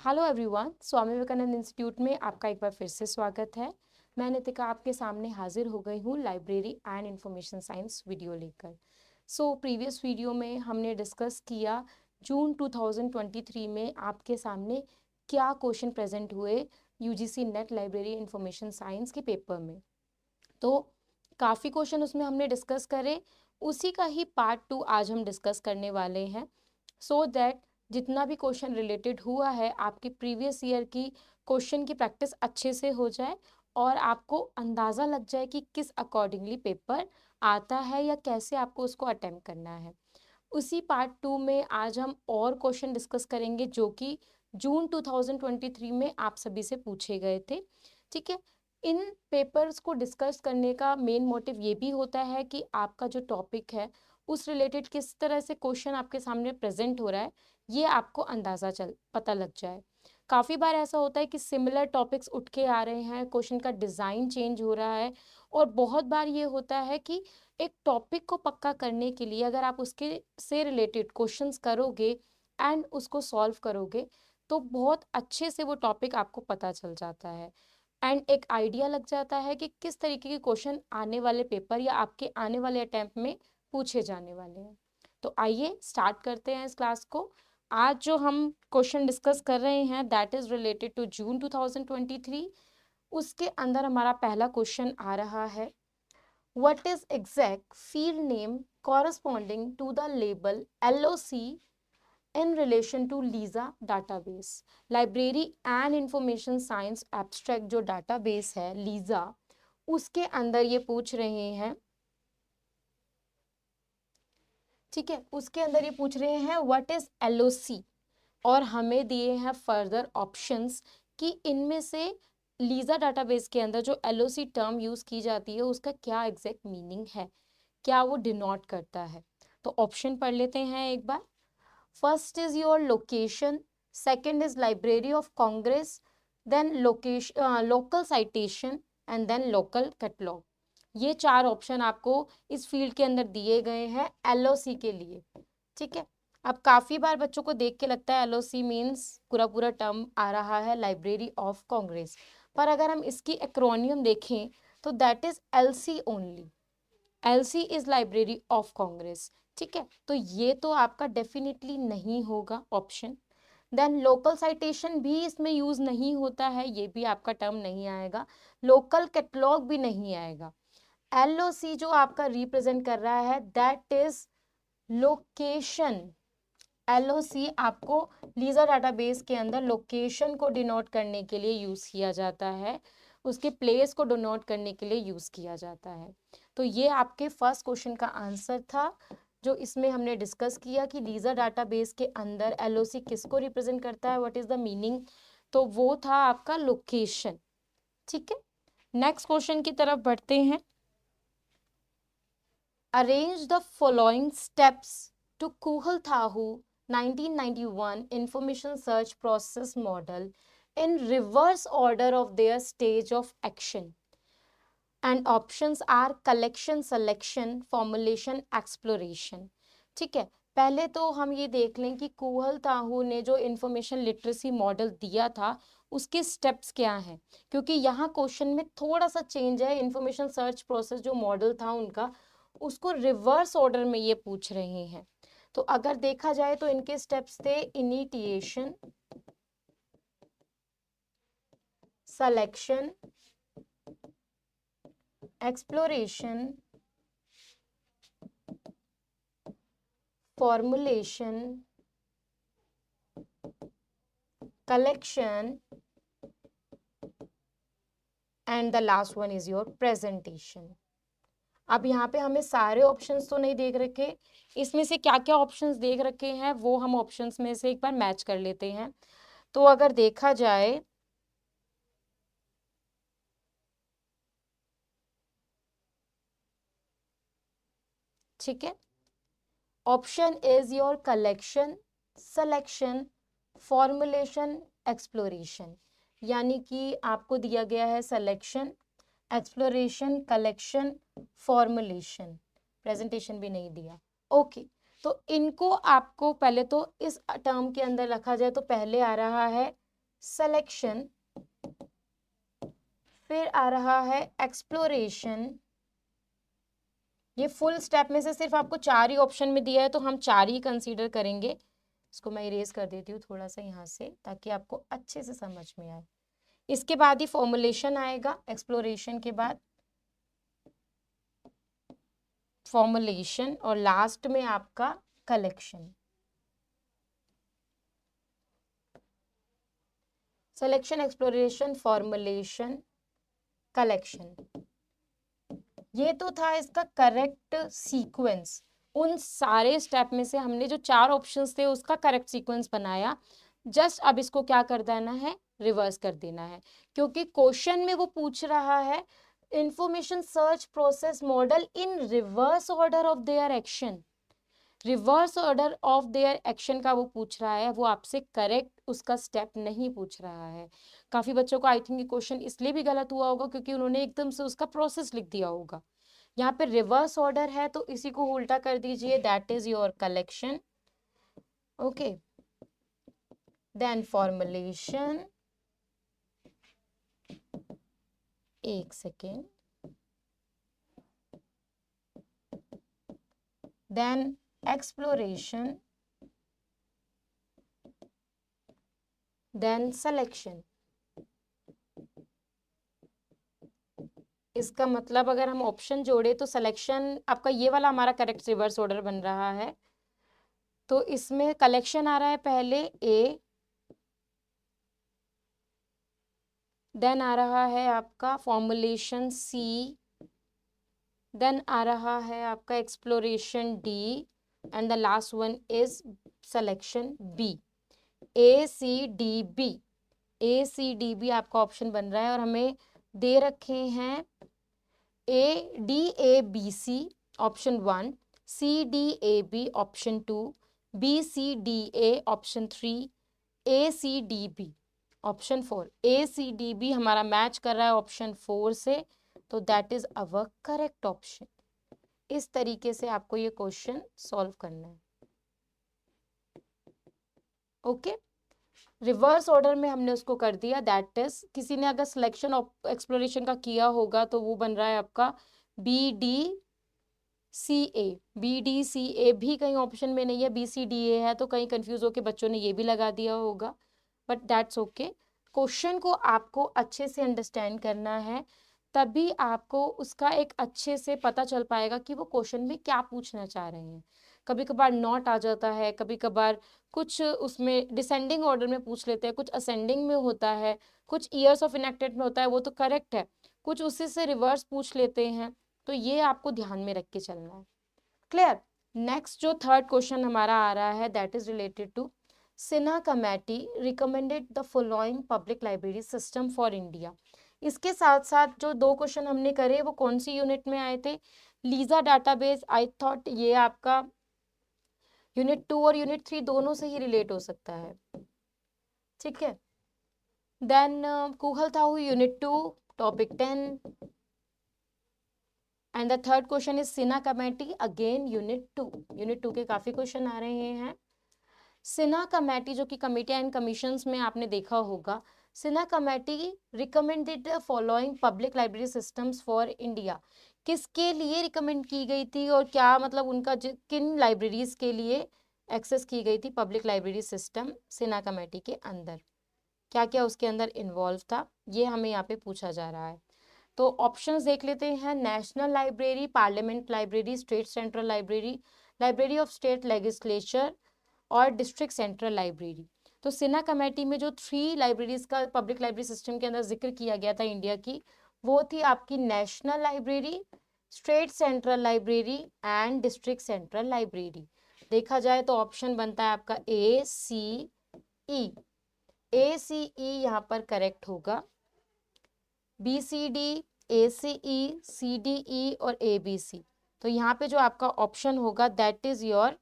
Hello everyone, Swami Vivekananda institute में आपका एक बार फिर से स्वागत है। मैं नितिका आपके सामने हाजिर हो गई हूँ library and information science video लेकर। प्रीवियस वीडियो में हमने डिस्कस किया जून 2023 में आपके सामने क्या क्वेश्चन प्रेजेंट हुए UGC net library information science के पेपर में। तो काफ़ी क्वेश्चन उसमें हमने डिस्कस करे, उसी का ही पार्ट 2 आज हम डिस्कस करने वाले हैं। सो दैट जितना भी क्वेश्चन रिलेटेड हुआ है आपकी प्रीवियस ईयर की क्वेश्चन की प्रैक्टिस अच्छे से हो जाए और आपको अंदाज़ा लग जाए कि किस अकॉर्डिंगली पेपर आता है या कैसे आपको उसको अटेम्प्ट करना है। उसी पार्ट 2 में आज हम और क्वेश्चन डिस्कस करेंगे जो कि जून 2023 में आप सभी से पूछे गए थे। ठीक है, इन पेपर्स को डिस्कस करने का मेन मोटिव ये भी होता है कि आपका जो टॉपिक है उस रिलेटेड किस तरह से क्वेश्चन आपके सामने प्रेजेंट हो रहा है ये आपको अंदाज़ा पता लग जाए। काफ़ी बार ऐसा होता है कि सिमिलर टॉपिक्स उठ के आ रहे हैं, क्वेश्चन का डिज़ाइन चेंज हो रहा है और बहुत बार ये होता है कि एक टॉपिक को पक्का करने के लिए अगर आप उसके से रिलेटेड क्वेश्चंस करोगे एंड उसको सॉल्व करोगे तो बहुत अच्छे से वो टॉपिक आपको पता चल जाता है एंड एक आइडिया लग जाता है कि किस तरीके के क्वेश्चन आने वाले पेपर या आपके आने वाले अटेम्प्ट में पूछे जाने वाले हैं। तो आइए स्टार्ट करते हैं इस क्लास को। आज जो हम क्वेश्चन डिस्कस कर रहे हैं that is related to June 2023। उसके अंदर हमारा पहला क्वेश्चन आ रहा है, what is exact field name corresponding to the label LOC in relation to LISA database। Library and information science abstract जो डाटाबेस है लीजा, उसके अंदर ये पूछ रहे हैं, ठीक है, उसके अंदर ये पूछ रहे हैं व्हाट इज LOC और हमें दिए हैं फर्दर ऑप्शंस कि इनमें से लीजा डाटाबेस के अंदर जो LOC टर्म यूज की जाती है उसका क्या एग्जैक्ट मीनिंग है, क्या वो डिनोट करता है। तो ऑप्शन पढ़ लेते हैं एक बार। First is your location, second is Library of Congress, then local citation and then local catalog। ये चार ऑप्शन आपको इस फील्ड के अंदर दिए गए हैं LOC के लिए। ठीक है, अब काफ़ी बार बच्चों को देख के लगता है LOC मीन्स पूरा टर्म आ रहा है लाइब्रेरी ऑफ कांग्रेस, पर अगर हम इसकी एक्रोनियम देखें तो that is LC only. LC is library of Congress. ठीक है, तो ये तो आपका डेफिनेटली नहीं होगा ऑप्शन। देन लोकल साइटेशन भी इसमें यूज नहीं होता है, ये भी आपका टर्म नहीं आएगा। लोकल कैटलॉग भी नहीं आएगा। LOC जो आपका रिप्रेजेंट कर रहा है दैट इज लोकेशन। LOC आपको लीजा डाटाबेस के अंदर लोकेशन को डिनोट करने के लिए यूज किया जाता है, उसके प्लेस को डिनोट करने के लिए यूज किया जाता है। तो ये आपके फर्स्ट क्वेश्चन का आंसर था जो इसमें हमने डिस्कस किया कि लीजा डाटाबेस के अंदर LOC किसको रिप्रेजेंट करता है, व्हाट इज द मीनिंग, तो वो था आपका लोकेशन। ठीक है, नेक्स्ट क्वेश्चन की तरफ बढ़ते हैं। Arrange the following steps to Kuhlthau 1991 information search process model in reverse order of their stage of action and options are collection, selection, formulation, exploration। ठीक है, पहले तो हम ये देख लें कि कुहलथाहू ने जो इंफॉर्मेशन लिटरेसी मॉडल दिया था उसके स्टेप्स क्या हैं, क्योंकि यहाँ क्वेश्चन में थोड़ा सा चेंज है। इंफॉर्मेशन सर्च प्रोसेस जो मॉडल था उनका उसको रिवर्स ऑर्डर में ये पूछ रहे हैं। तो अगर देखा जाए तो इनके स्टेप्स थे initiation, selection, exploration, formulation, collection and the last one is your presentation. अब यहाँ पे हमें सारे ऑप्शंस तो नहीं देख रखे, इसमें से क्या क्या ऑप्शंस देख रखे हैं वो हम ऑप्शंस में से एक बार मैच कर लेते हैं। तो अगर देखा जाए ठीक है, option is your collection, selection, formulation, exploration, यानी कि आपको दिया गया है selection, exploration, collection, formulation, presentation भी नहीं दिया। ओके, तो इनको आपको पहले तो इस टर्म के अंदर रखा जाए तो पहले आ रहा है सिलेक्शन, फिर आ रहा है एक्सप्लोरेशन। ये फुल स्टेप में से सिर्फ आपको 4 ही ऑप्शन में दिया है तो हम 4 ही कंसीडर करेंगे। इसको मैं इरेज कर देती हूँ थोड़ा सा यहाँ से ताकि आपको अच्छे से समझ में आए। इसके बाद ही फॉर्मुलेशन आएगा, एक्सप्लोरेशन के बाद फॉर्मुलेशन और लास्ट में आपका collection. Selection, exploration, formulation, collection, ये तो था इसका करेक्ट सीक्वेंस। उन सारे स्टेप में से हमने जो 4 ऑप्शंस थे उसका करेक्ट सीक्वेंस बनाया। जस्ट अब इसको क्या कर देना है, रिवर्स कर देना है, क्योंकि क्वेश्चन में वो पूछ रहा है information search process model in reverse order of their action. Reverse order of their action का वो पूछ रहा है, वो आपसे करेक्ट उसका स्टेप नहीं पूछ रहा है। काफी बच्चों को आई थिंक ये क्वेश्चन इसलिए भी गलत हुआ होगा क्योंकि उन्होंने एकदम से उसका प्रोसेस लिख दिया होगा। यहाँ पे रिवर्स ऑर्डर है तो इसी को उल्टा कर दीजिए, that is your collection. Okay, then formulation, एक second, then exploration, then selection. इसका मतलब अगर हम ऑप्शन जोड़े तो सिलेक्शन आपका ये वाला हमारा करेक्ट रिवर्स ऑर्डर बन रहा है। तो इसमें कलेक्शन आ रहा है पहले ए, देन आ रहा है आपका फॉर्मुलेशन सी, देन आ रहा है आपका exploration D and the last one is selection B. ACDB, ACDB आपका ऑप्शन बन रहा है और हमें दे रखे हैं DABC option 1, CDAB option 2, BCDA option 3, ACDB option 4। ACDB हमारा मैच कर रहा है ऑप्शन 4 से, तो that is our correct option. इस तरीके से आपको ये क्वेश्चन सॉल्व करना है। ओके, रिवर्स ऑर्डर में हमने उसको कर दिया, दैट इज किसी ने अगर सिलेक्शन एक्सप्लोरेशन का किया होगा तो वो बन रहा है आपका BDCA। BDCA भी कहीं ऑप्शन में नहीं है, BCDA है, तो कहीं कंफ्यूज होके बच्चों ने ये भी लगा दिया होगा, बट दैट्स ओके। क्वेश्चन को आपको अच्छे से अंडरस्टैंड करना है, तभी आपको उसका एक अच्छे से पता चल पाएगा कि वो क्वेश्चन में क्या पूछना चाह रहे हैं। कभी कभार नॉट आ जाता है, कभी कभार कुछ उसमें डिसेंडिंग ऑर्डर में पूछ लेते हैं, कुछ असेंडिंग में होता है, कुछ ईयर्स ऑफ इनेक्टेड में होता है, वो तो करेक्ट है, कुछ उसी से रिवर्स पूछ लेते हैं, तो ये आपको ध्यान में रख के चलना है। क्लियर। नेक्स्ट जो थर्ड क्वेश्चन हमारा आ रहा है that is related to Sinha committee recommended the following public library system for India. इसके साथ साथ जो 2 क्वेश्चन हमने करे वो कौन सी यूनिट में आए थे, लीजा डाटाबेस। आई थॉट ये आपका यूनिट 2 और यूनिट 3 दोनों से ही रिलेट हो सकता है, ठीक है। देन कुहल था unit 2 topic 10 and the third question is Sinha committee again unit 2। Unit 2 के काफी क्वेश्चन आ रहे हैं। सिन्हा कमेटी जो कि कमेटी एंड कमीशंस में आपने देखा होगा, Sinha committee recommended the following public library systems for India. किसके लिए रिकमेंड की गई थी और क्या मतलब उनका किन लाइब्रेरीज के लिए एक्सेस की गई थी public library system Sinha committee के अंदर, क्या क्या उसके अंदर इन्वॉल्व था, ये हमें यहाँ पे पूछा जा रहा है। तो ऑप्शंस देख लेते हैं, national library, parliament library, state central library, library of state legislature और डिस्ट्रिक्ट सेंट्रल लाइब्रेरी। तो सिन्हा कमेटी में जो 3 लाइब्रेरीज का पब्लिक लाइब्रेरी सिस्टम के अंदर जिक्र किया गया था इंडिया की, वो थी आपकी national library, state central library and district central library. देखा जाए तो ऑप्शन बनता है आपका ACE। ACE यहाँ पर करेक्ट होगा, BCD, ACE, CDE और ABC। तो यहाँ पे जो आपका ऑप्शन होगा दैट इज योर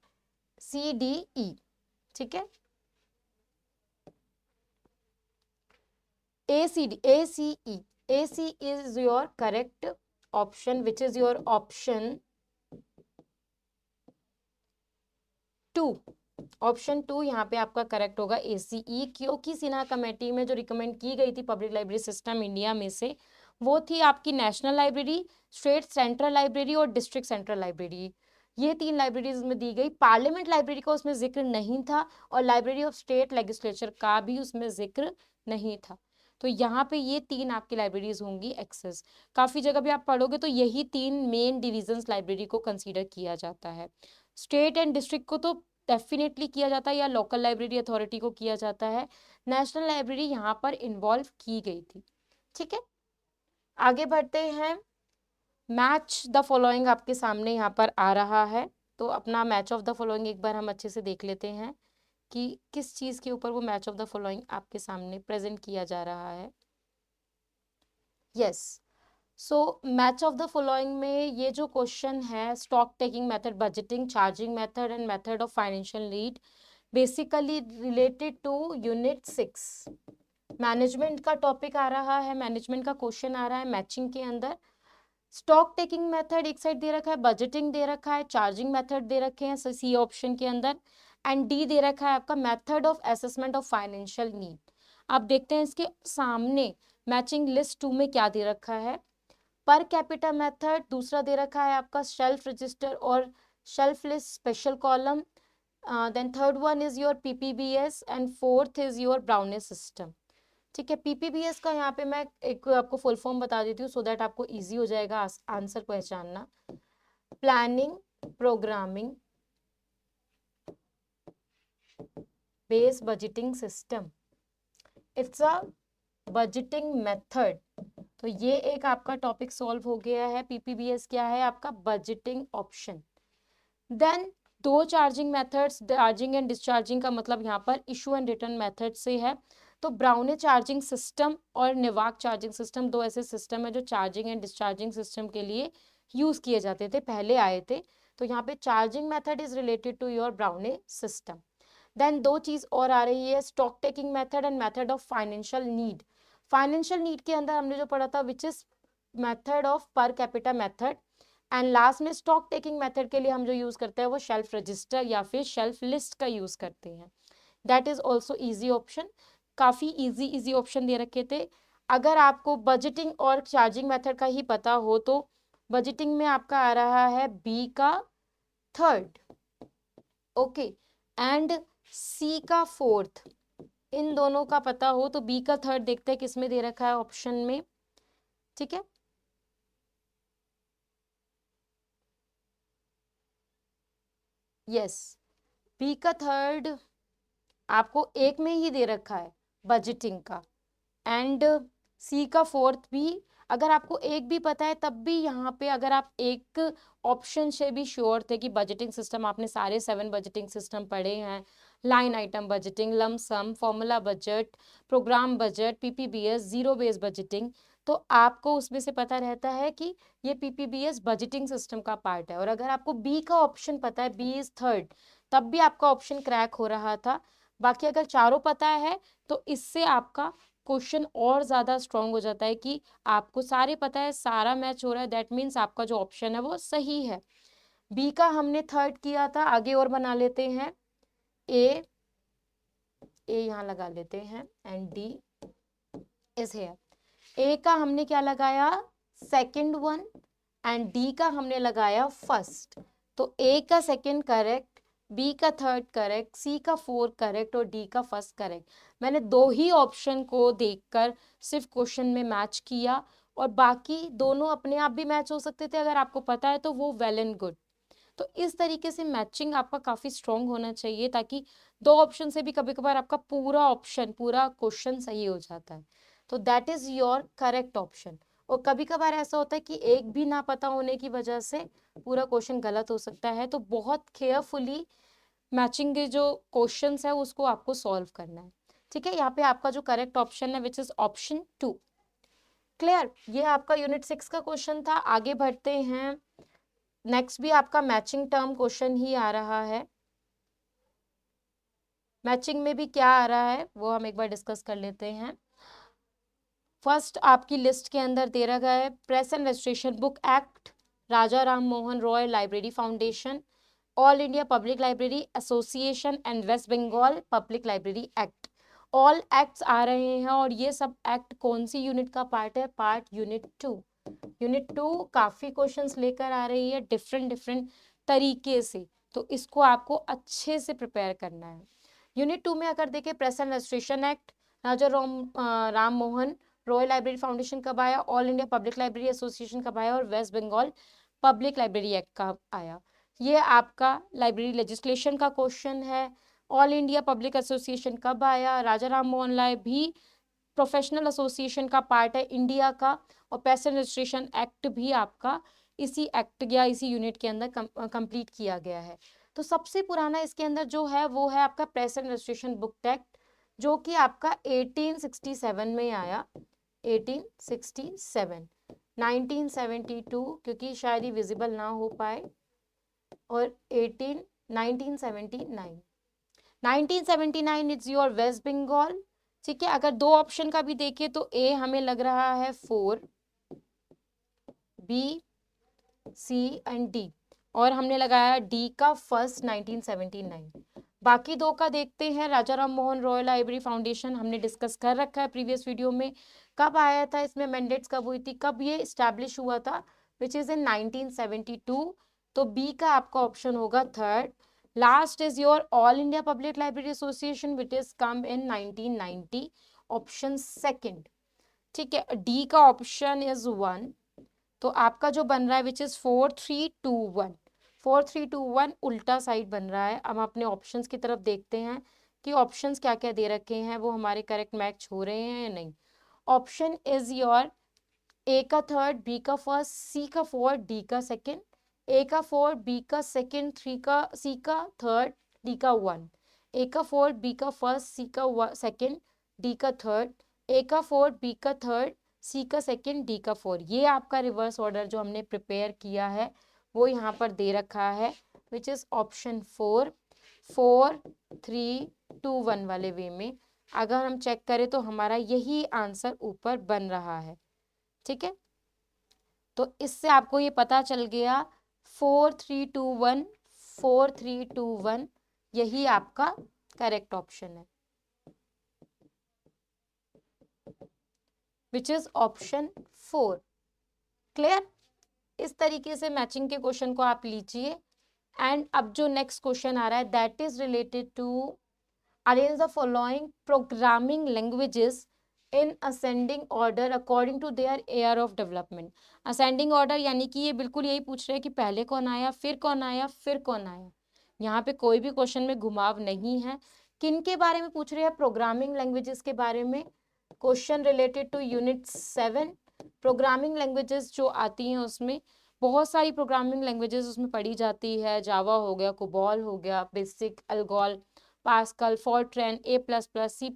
CDE, ठीक है। ACE is your correct option, which is your option 2। Option 2 यहाँ पे आपका करेक्ट होगा ACE, क्योंकि सिन्हा कमेटी में जो रिकमेंड की गई थी पब्लिक लाइब्रेरी सिस्टम इंडिया में से, वो थी आपकी national library, state central library और डिस्ट्रिक्ट सेंट्रल लाइब्रेरी। ये 3 लाइब्रेरीज में दी गई। पार्लियामेंट लाइब्रेरी का उसमें जिक्र नहीं था और लाइब्रेरी ऑफ स्टेट लेजिस्लेचर का भी उसमें जिक्र नहीं था। तो यहाँ पे ये 3 आपकी लाइब्रेरीज होंगी एक्सेस। काफ़ी जगह भी आप पढ़ोगे तो यही 3 मेन डिविजन्स लाइब्रेरी को कंसीडर किया जाता है। स्टेट एंड डिस्ट्रिक्ट को तो डेफिनेटली किया जाता है या लोकल लाइब्रेरी अथॉरिटी को किया जाता है। नेशनल लाइब्रेरी यहाँ पर इन्वॉल्व की गई थी। ठीक है, आगे बढ़ते हैं। मैच द फॉलोइंग आपके सामने यहाँ पर आ रहा है, तो अपना मैच ऑफ द फॉलोइंग एक बार हम अच्छे से देख लेते हैं कि किस चीज़ के ऊपर वो मैच ऑफ द फॉलोइंग आपके सामने प्रेजेंट किया जा रहा है। Yes, so match of the following में ये जो क्वेश्चन है, stock taking method, budgeting, charging method and method of financial need, basically related to unit 6 management का टॉपिक आ रहा है, मैनेजमेंट का क्वेश्चन आ रहा है मैचिंग के अंदर। स्टॉक टेकिंग मेथड एक साइड दे रखा है, बजटिंग दे रखा है, चार्जिंग मेथड दे रखे हैं सी ऑप्शन के अंदर, एंड डी दे रखा है आपका method of assessment of financial need. आप देखते हैं इसके सामने मैचिंग लिस्ट 2 में क्या दे रखा है। पर कैपिटा मेथड दूसरा दे रखा है आपका शेल्फ रजिस्टर और shelf list special column, then third one is your PPBS and fourth is your Browne's system. ठीक है, PPBS का यहाँ पे मैं एक आपको फुल फॉर्म बता देती हूँ सो दैट आपको इजी हो जाएगा आंसर पहचानना। Planning programming base budgeting system, it's a budgeting method. तो ये एक आपका टॉपिक सॉल्व हो गया है। PPBS क्या है आपका budgeting option. Then 2 charging methods, charging and discharging का मतलब यहाँ पर इशू एंड रिटर्न मेथड से है। तो ब्राउने चार्जिंग सिस्टम और नेवाक चार्जिंग सिस्टम 2 ऐसे सिस्टम है जो चार्जिंग एंड डिस्चार्जिंग सिस्टम के लिए यूज किए जाते थे, पहले आए थे। तो यहाँ पे charging method is related to your Browne system. Then 2 चीज और आ रही है, stock taking method and method of financial need. Financial need के अंदर हमने जो पढ़ा था which is method of per capita method, and last में स्टॉक टेकिंग मेथड के लिए हम जो यूज करते हैं वो शेल्फ रजिस्टर या फिर शेल्फ लिस्ट का यूज करते हैं। That is also easy option. काफी इजी ऑप्शन दे रखे थे। अगर आपको बजटिंग और चार्जिंग मेथड का ही पता हो तो बजटिंग में आपका आ रहा है बी का थर्ड, ओके, एंड सी का फोर्थ। इन दोनों का पता हो तो बी का थर्ड देखते हैं किसमें दे रखा है ऑप्शन में। ठीक है, यस, बी का थर्ड आपको एक में ही दे रखा है बजटिंग का, एंड सी का फोर्थ भी। अगर आपको एक भी पता है तब भी यहाँ पे अगर आप एक ऑप्शन से भी श्योर थे कि बजटिंग सिस्टम, आपने सारे 7 बजटिंग सिस्टम पढ़े हैं, line item budgeting, lump sum, formula budget, programme budget, PPBS, zero base budgeting, तो आपको उसमें से पता रहता है कि ये PPBS बजटिंग सिस्टम का पार्ट है। और अगर आपको बी का ऑप्शन पता है, बी इज थर्ड, तब भी आपका ऑप्शन क्रैक हो रहा था। बाकी अगर चारों पता है तो इससे आपका क्वेश्चन और ज्यादा स्ट्रांग हो जाता है कि आपको सारे पता है, सारा मैच हो रहा है, दैट मीन्स आपका जो ऑप्शन है वो सही है। बी का हमने थर्ड किया था, आगे और बना लेते हैं। ए यहाँ लगा लेते हैं एंड डी इज हेयर। ए का हमने क्या लगाया, सेकंड वन, एंड डी का हमने लगाया फर्स्ट। तो ए का सेकंड करेक्ट, बी का थर्ड करेक्ट, सी का फोर्थ करेक्ट और डी का फर्स्ट करेक्ट। मैंने 2 ही ऑप्शन को देखकर सिर्फ क्वेश्चन में मैच किया और बाकी दोनों अपने आप भी मैच हो सकते थे, अगर आपको पता है तो वो वेल एंड गुड। तो इस तरीके से मैचिंग आपका काफी स्ट्रांग होना चाहिए ताकि 2 ऑप्शन से भी कभी कभार आपका पूरा ऑप्शन, पूरा क्वेश्चन सही हो जाता है। तो that is your correct option. और कभी कभार ऐसा होता है कि एक भी ना पता होने की वजह से पूरा क्वेश्चन गलत हो सकता है। तो बहुत केयरफुली मैचिंग के जो क्वेश्चंस है उसको आपको सॉल्व करना है। ठीक है, यहाँ पे आपका जो करेक्ट ऑप्शन है विच इज ऑप्शन 2। क्लियर, ये आपका यूनिट 6 का क्वेश्चन था। आगे बढ़ते हैं, नेक्स्ट भी आपका मैचिंग टर्म क्वेश्चन ही आ रहा है। मैचिंग में भी क्या आ रहा है वो हम एक बार डिस्कस कर लेते हैं। फर्स्ट आपकी लिस्ट के अंदर दे रखा है press and registration book act, Raja Ram Mohan Roy library foundation, all India public library association and West Bengal public library act. All acts आ रहे हैं और ये सब एक्ट कौन सी यूनिट का पार्ट है? Part unit 2। यूनिट 2 काफी क्वेश्चंस लेकर आ रही है डिफरेंट तरीके से, तो इसको आपको अच्छे से प्रिपेयर करना है। यूनिट 2 में अगर देखें, press and registration act Raja Ram Mohan royal library foundation कब आया, all India public library association कब आया और West Bengal public library act कब आया। ये आपका लाइब्रेरी लेजिस्लेशन का क्वेश्चन है। ऑल इंडिया पब्लिक एसोसिएशन कब आया, राजा राम मोहन लाय भी प्रोफेशनल एसोसिएशन का पार्ट है इंडिया का, और प्रेस एंड रजिस्ट्रेशन एक्ट भी आपका इसी एक्ट या इसी यूनिट के अंदर कंप्लीट किया गया है। तो सबसे पुराना इसके अंदर जो है वो है आपका press and registration book act, जो कि आपका 1867 में आया, 1867। 1972 क्योंकि शायद ही विजिबल ना हो पाए, और 1979। 1979 इज योर वेस्ट बंगाल। ठीक है, अगर दो ऑप्शन का भी देखें तो ए हमें लग रहा है 4, बी, सी एंड डी, और हमने लगाया डी का फर्स्ट 1979। बाकी दो का देखते हैं। Raja Ram Mohan royal library foundation हमने डिस्कस कर रखा है प्रीवियस वीडियो में, कब आया था, इसमें मैंडेट्स कब हुई थी, कब ये इस्टेब्लिश हुआ था, विच इज इन 1972। तो बी का आपका ऑप्शन होगा third. Last is your all India public library association which is come in 1990, option second. ठीक है, डी का ऑप्शन इज 1, तो आपका जो बन रहा है विच इज 4321। 4321 उल्टा साइड बन रहा है। अब अपने ऑप्शंस की तरफ देखते हैं कि ऑप्शंस क्या क्या दे रखे हैं, वो हमारे करेक्ट मैच हो रहे हैं या नहीं। ऑप्शन इज योर ए का थर्ड, बी का फर्स्ट, सी का फोर्थ, डी का सेकंड। ए का फोर्थ, बी का सेकंड, सी का थर्ड, डी का 1। ए का फोर्थ, बी का फर्स्ट, सी का सेकंड, डी का थर्ड। ए का फोर्थ, बी का थर्ड, सी का सेकंड, डी का 4। ये आपका रिवर्स ऑर्डर जो हमने प्रिपेयर किया है वो यहाँ पर दे रखा है, विच इज ऑप्शन 4, 4, 3, 2, 1 वाले वे में। अगर हम चेक करें तो हमारा यही आंसर ऊपर बन रहा है। ठीक है, तो इससे आपको ये पता चल गया 4321, 4321 यही आपका करेक्ट ऑप्शन है, विच इज ऑप्शन 4। क्लियर? इस तरीके से मैचिंग के क्वेश्चन को आप लीजिए। एंड अब जो नेक्स्ट क्वेश्चन आ रहा है that is related to arrange the following programming languages in ascending order according to their era of development. Ascending order यानी कि ये बिल्कुल यही पूछ रहे हैं कि पहले कौन आया, फिर कौन आया, फिर कौन आया। यहाँ पे कोई भी क्वेश्चन में घुमाव नहीं है। किन के बारे में पूछ रहे हैं? प्रोग्रामिंग लैंग्वेजेस के बारे में। Question related to unit 7। Programming languages जो आती हैं उसमें बहुत सारी प्रोग्रामिंग लैंग्वेजेस उसमें पढ़ी जाती है। जावा हो गया, कोबॉल हो गया, BASIC, ALGOL, Pascal, Fortran, A++, C++।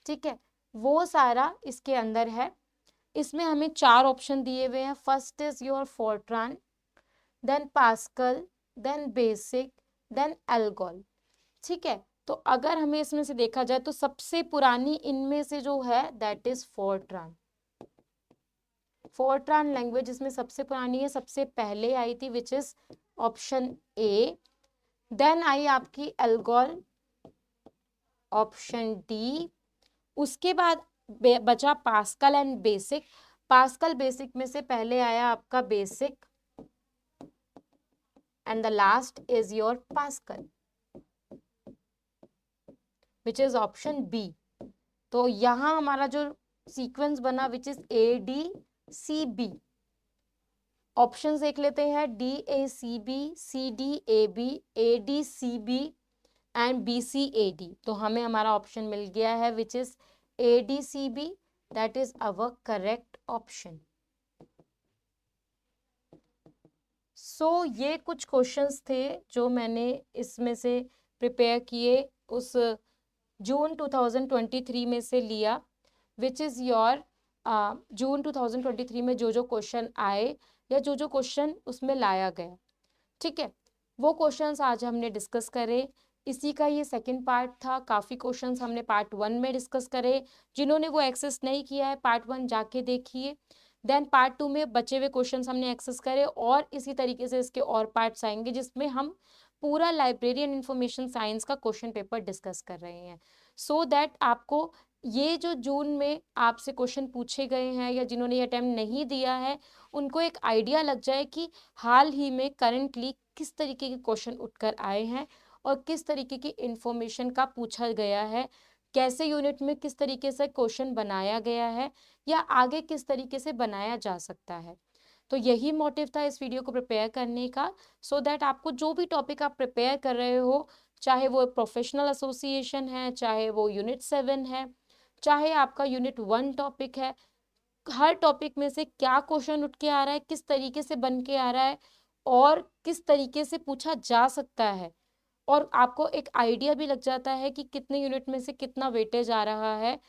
ठीक है, वो सारा इसके अंदर है। इसमें हमें 4 ऑप्शन दिए हुए हैं। First is your Fortran, then Pascal, then BASIC, then ALGOL. ठीक है, तो अगर हमें इसमें से देखा जाए तो सबसे पुरानी इनमें से जो है that is FORTRAN. FORTRAN language इसमें सबसे पुरानी है, सबसे पहले आई थी, which is option A. Then आई आपकी एल्गोल, ऑप्शन डी। उसके बाद बचा Pascal and BASIC. Pascal BASIC में से पहले आया आपका BASIC, and the last is your Pascal, which is option B. तो यहां हमारा जो सीक्वेंस बना विच इज ADCB। ऑप्शंस देख लेते हैं, DACB, CDAB, ADCB and BCAD। तो हमें हमारा ऑप्शन मिल गया है which is ADCB, that is our correct option. So ये कुछ क्वेश्चंस थे जो मैंने इसमें से प्रिपेयर किए, उस जून 2023 में से लिया, विच इज योर जून 2023 में जो जो क्वेश्चन आए या जो जो क्वेश्चन उसमें लाया गया। ठीक है, वो क्वेश्चंस आज हमने डिस्कस करे। इसी का ये सेकंड पार्ट था। काफ़ी क्वेश्चंस हमने पार्ट 1 में डिस्कस करे। जिन्होंने वो एक्सेस नहीं किया है पार्ट 1 जाके देखिए। देन पार्ट 2 में बचे हुए क्वेश्चंस हमने एक्सेस करे, और इसी तरीके से इसके और पार्ट्स आएंगे जिसमें हम पूरा लाइब्रेरी एंड इंफॉर्मेशन साइंस का क्वेश्चन पेपर डिस्कस कर रहे हैं, सो दैट आपको ये जो जून में आपसे क्वेश्चन पूछे गए हैं या जिन्होंने ये अटेम्प्ट नहीं दिया है उनको एक आइडिया लग जाए कि हाल ही में करंटली किस तरीके के क्वेश्चन उठकर आए हैं और किस तरीके की इंफॉर्मेशन का पूछा गया है, कैसे यूनिट में किस तरीके से क्वेश्चन बनाया गया है या आगे किस तरीके से बनाया जा सकता है। तो यही मोटिव था इस वीडियो को प्रिपेयर करने का, सो दैट आपको जो भी टॉपिक आप प्रिपेयर कर रहे हो, चाहे वो प्रोफेशनल एसोसिएशन है, चाहे वो यूनिट 7 है, चाहे आपका यूनिट 1 टॉपिक है, हर टॉपिक में से क्या क्वेश्चन उठ के आ रहा है, किस तरीके से बन के आ रहा है और किस तरीके से पूछा जा सकता है, और आपको एक आइडिया भी लग जाता है कि कितने यूनिट में से कितना वेटेज आ रहा है।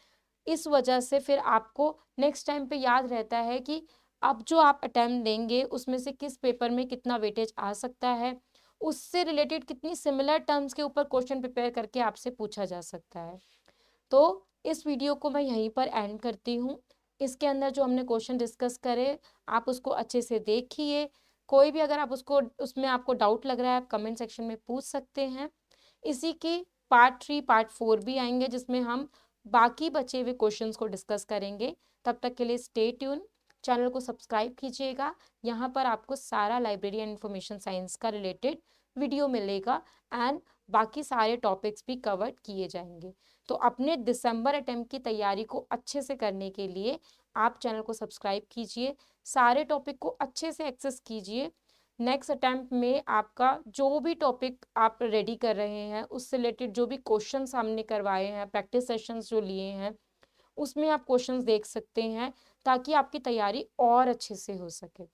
इस वजह से फिर आपको नेक्स्ट टाइम पे याद रहता है कि अब जो आप अटेम्प्ट देंगे उसमें से किस पेपर में कितना वेटेज आ सकता है, उससे रिलेटेड कितनी सिमिलर टर्म्स के ऊपर क्वेश्चन प्रिपेयर करके आपसे पूछा जा सकता है। तो इस वीडियो को मैं यहीं पर एंड करती हूँ। इसके अंदर जो हमने क्वेश्चन डिस्कस करे आप उसको अच्छे से देखिए। कोई भी अगर आप उसमें आपको डाउट लग रहा है आप कमेंट सेक्शन में पूछ सकते हैं। इसी की पार्ट 3 पार्ट 4 भी आएंगे जिसमें हम बाकी बचे हुए क्वेश्चंस को डिस्कस करेंगे। तब तक के लिए स्टे ट्यून, चैनल को सब्सक्राइब कीजिएगा। यहाँ पर आपको सारा लाइब्रेरी एंड इंफॉर्मेशन साइंस का रिलेटेड वीडियो मिलेगा एंड बाकी सारे टॉपिक्स भी कवर किए जाएंगे। तो अपने दिसंबर अटेम्प्ट की तैयारी को अच्छे से करने के लिए आप चैनल को सब्सक्राइब कीजिए, सारे टॉपिक को अच्छे से एक्सेस कीजिए। नेक्स्ट अटेम्प्ट में आपका जो भी टॉपिक आप रेडी कर रहे हैं उससे रिलेटेड जो भी क्वेश्चन हमने करवाए हैं, प्रैक्टिस सेशंस जो लिए हैं, उसमें आप क्वेश्चंस देख सकते हैं ताकि आपकी तैयारी और अच्छे से हो सके।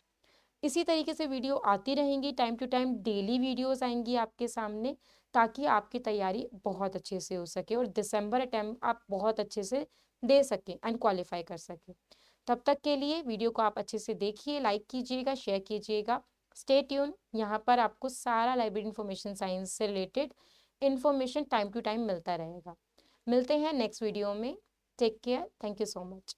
इसी तरीके से वीडियो आती रहेंगी, time to time daily videos आएंगी आपके सामने ताकि आपकी तैयारी बहुत अच्छे से हो सके और दिसंबर अटेम्प्ट आप बहुत अच्छे से दे सकें एंड क्वालिफाई कर सकें। तब तक के लिए वीडियो को आप अच्छे से देखिए, लाइक कीजिएगा, शेयर कीजिएगा। स्टे ट्यून, यहाँ पर आपको सारा लाइब्रेरी इंफॉर्मेशन साइंस से related information time to time मिलता रहेगा। मिलते हैं नेक्स्ट वीडियो में। Take care, thank you so much.